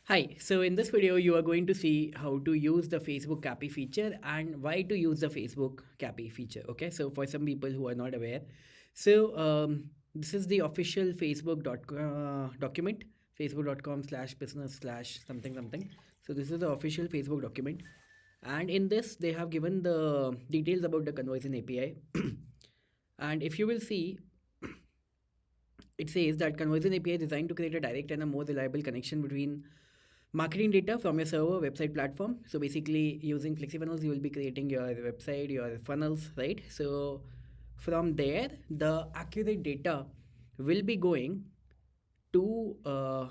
Hi, so in this video, you are going to see how to use the Facebook CAPI feature and why to use the Facebook CAPI feature. Okay, so for some people who are not aware, this is the official document, facebook.com/business slash something something. So this is the official Facebook document, and in this, they have given the details about the conversion API. And if you will see, it says that conversion API is designed to create a direct and a more reliable connection between marketing data from your server website platform. So basically using FlexiFunnels, you will be creating your website, your funnels, right? So from there, the accurate data will be going to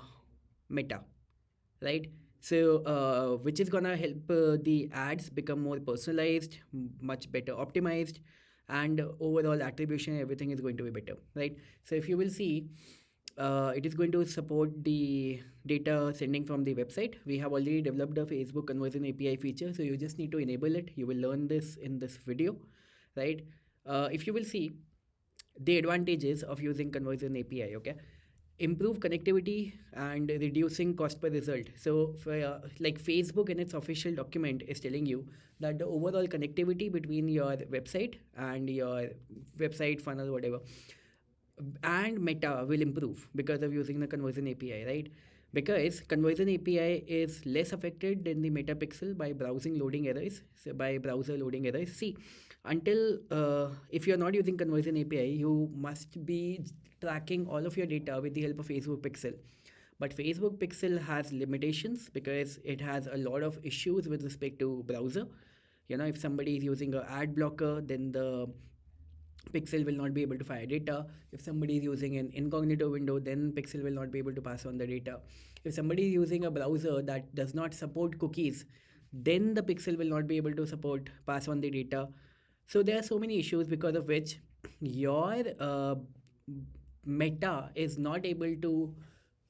Meta, right? So which is gonna help the ads become more personalized, much better optimized, and overall attribution, everything is going to be better, right? So if you will see, it is going to support the data sending from the website. We have already developed a Facebook conversion API feature, so you just need to enable it. You will learn this in this video, right? If you will see the advantages of using conversion API, okay? Improve connectivity and reducing cost per result. So for, like Facebook in its official document is telling you that the overall connectivity between your website and your website funnel, whatever, and Meta will improve because of using the conversion API, right? Because conversion API is less affected than the Meta pixel by browsing loading errors, so by browser loading errors. See, until if you're not using conversion API, you must be tracking all of your data with the help of Facebook pixel. But Facebook pixel has limitations because it has a lot of issues with respect to browser. You know, if somebody is using an ad blocker, then the Pixel will not be able to fire data. If somebody is using an incognito window, then Pixel will not be able to pass on the data. If somebody is using a browser that does not support cookies, then the Pixel will not be able to support pass on the data. So there are so many issues because of which your Meta is not able to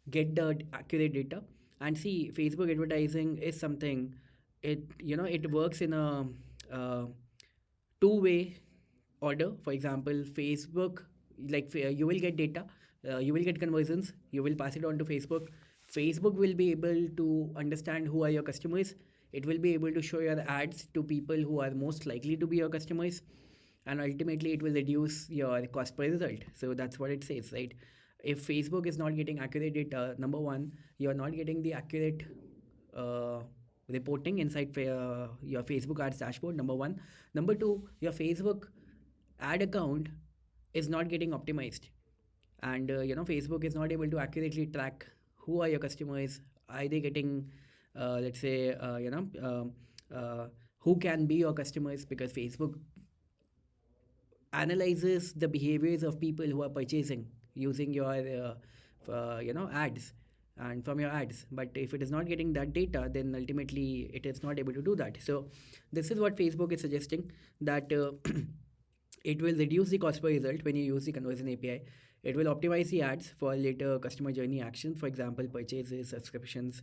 get the accurate data. And see, Facebook advertising is something, it works in a uh, two-way order. For example, Facebook, you will get data, you will get conversions, you will pass it on to Facebook. Facebook will be able to understand who are your customers. It will be able to show your ads to people who are most likely to be your customers, and ultimately it will reduce your cost per result. So that's what it says, right? If Facebook is not getting accurate data, number one, you're not getting the accurate uh, reporting inside your Facebook ads dashboard, number one. Number two, your Facebook ad account is not getting optimized, and Facebook is not able to accurately track who are your customers. Are they getting, let's say, who can be your customers, because Facebook analyzes the behaviors of people who are purchasing using your ads and from your ads. But if it is not getting that data, then ultimately it is not able to do that. So this is what Facebook is suggesting, that it will reduce the cost per result when you use the conversion API. It will optimize the ads for later customer journey actions, for example, purchases, subscriptions.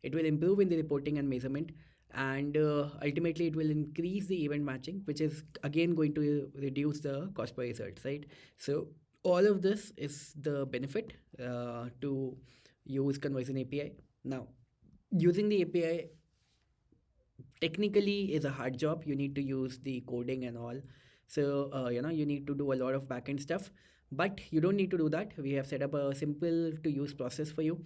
It will improve in the reporting and measurement, and ultimately it will increase the event matching, which is again going to reduce the cost per results, right? So all of this is the benefit to use conversion API. Now, using the API technically is a hard job. You need to use the coding and all. So you need to do a lot of backend stuff, but you don't need to do that. We have set up a simple to use process for you,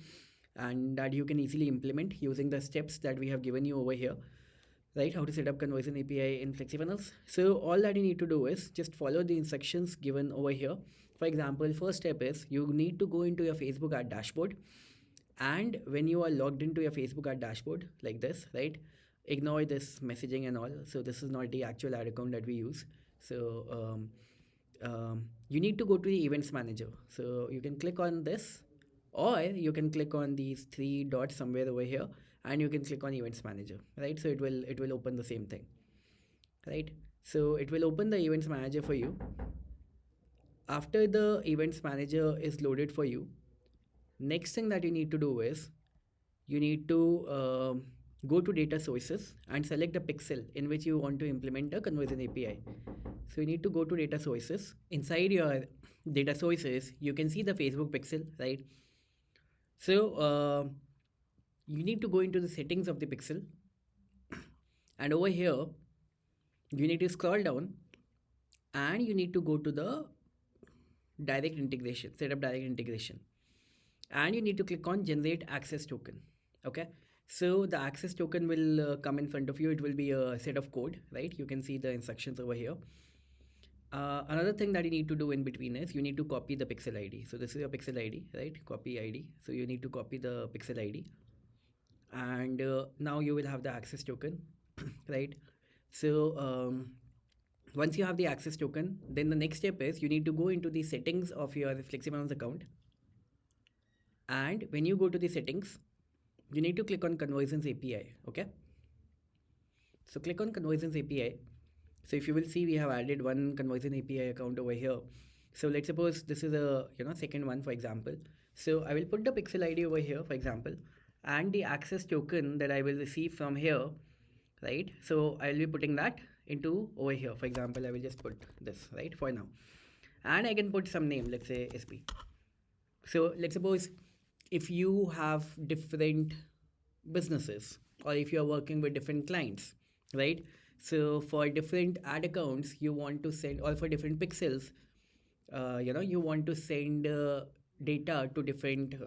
and that you can easily implement using the steps that we have given you over here, right? How to set up conversion API in FlexiFunnels. So all that you need to do is just follow the instructions given over here. For example, first step is you need to go into your Facebook ad dashboard, and when you are logged into your Facebook ad dashboard like this, right? Ignore this messaging and all. So this is not the actual ad account that we use. So you need to go to the events manager. So you can click on this, or you can click on these three dots somewhere over here, and you can click on events manager, right? So it will open the same thing, right? So it will open the events manager for you. After the events manager is loaded for you, next thing that you need to do is you need to go to data sources and select the pixel in which you want to implement the conversion API. So you need to go to data sources. Inside your data sources, you can see the Facebook pixel, right? So you need to go into the settings of the pixel, and over here you need to scroll down, and you need to go to the direct integration, set up direct integration, and you need to click on generate access token. Okay, so the access token will come in front of you. It will be a set of code, right? You can see the instructions over here. Another thing that you need to do in between is you need to copy the pixel id. So this is your pixel id, right? Copy id. So you need to copy the pixel id, and now you will have the access token, right? So once you have the access token, then the next step is you need to go into the settings of your FlexiFunnels account, and when you go to the settings, you need to click on conversions API. Okay, so click on conversions API. So if you will see, we have added one conversion API account over here. So let's suppose this is a second one, for example. So I will put the pixel ID over here, for example, and the access token that I will receive from here, right? So I will be putting that into over here. For example, I will just put this, right, for now, and I can put some name, let's say SP. So let's suppose if you have different businesses, or if you're working with different clients, right? So for different ad accounts, you want to send, or for different pixels, you want to send data to different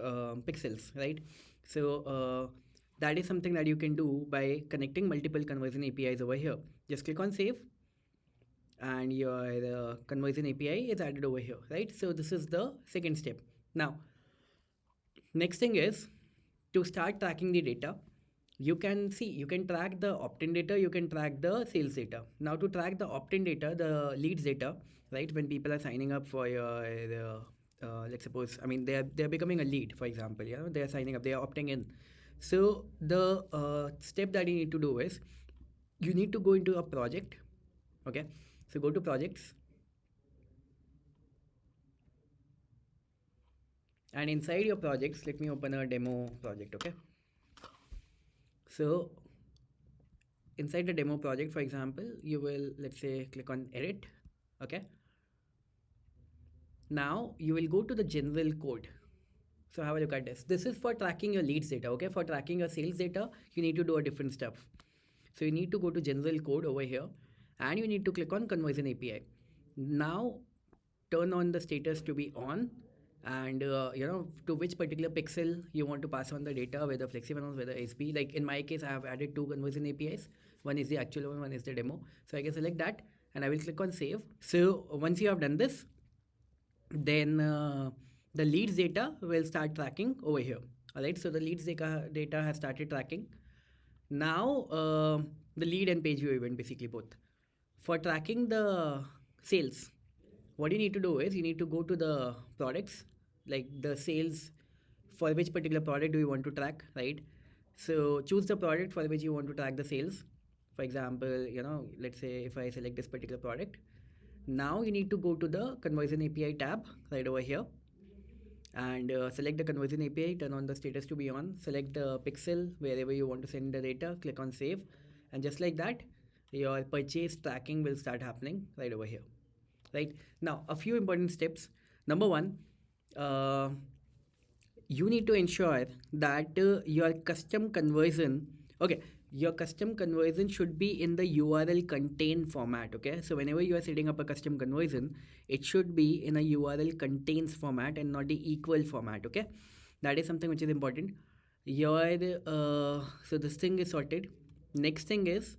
pixels, right? So that is something that you can do by connecting multiple conversion APIs over here. Just click on save, and your conversion API is added over here, right? So this is the second step. Now, next thing is to start tracking the data. You can see, you can track the opt-in data, you can track the sales data. Now to track the opt-in data, the leads data, right? When people are signing up for your, let's suppose, I mean, they're becoming a lead, for example, they're signing up, they are opting in. So the step that you need to do is you need to go into a project. Okay, so go to projects, and inside your projects, let me open a demo project. Okay, so inside the demo project, for example, you will, let's say, click on edit. Okay, now you will go to the general code. So have a look at this. This is for tracking your leads data. Okay, for tracking your sales data, you need to do a different stuff. So you need to go to general code over here, and you need to click on conversion API. Now turn on the status to be on, and to which particular pixel you want to pass on the data, whether FlexiFunnels, whether SP. Like in my case, I have added two conversion APIs. One is the actual one is the demo. So I can select that, and I will click on save. So once you have done this, then the leads data will start tracking over here. All right, so the leads data has started tracking. Now the lead and page view event, basically both. For tracking the sales, what you need to do is you need to go to the products, like the sales for which particular product do you want to track, right? So choose the product for which you want to track the sales. For example, let's say if I select this particular product, now you need to go to the conversion API tab right over here, and select the conversion API, turn on the status to be on, select the pixel wherever you want to send the data, click on save, and just like that, your purchase tracking will start happening right over here. Right now, a few important steps. Number one, you need to ensure that your custom conversion, okay, your custom conversion should be in the URL contain format. Okay, so whenever you are setting up a custom conversion, it should be in a URL contains format and not the equal format. Okay, that is something which is important. Your so this thing is sorted. Next thing is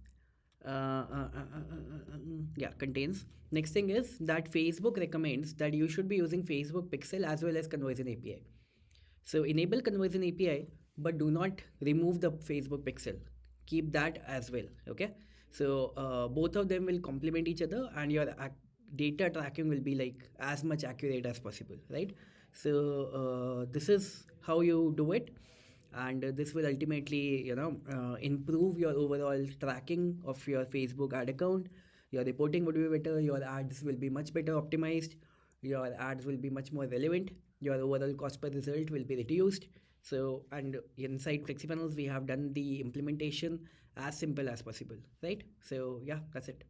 yeah, contains. Next thing is that Facebook recommends that you should be using Facebook pixel as well as conversion API. So enable conversion API, but do not remove the Facebook pixel. Keep that as well. Okay, so both of them will complement each other, and your data tracking will be like as much accurate as possible, right? So this is how you do it, and this will ultimately improve your overall tracking of your Facebook ad account. Your reporting would be better, your ads will be much better optimized, your ads will be much more relevant, your overall cost per result will be reduced. So, and inside FlexiFunnels we have done the implementation as simple as possible, right? So yeah, that's it.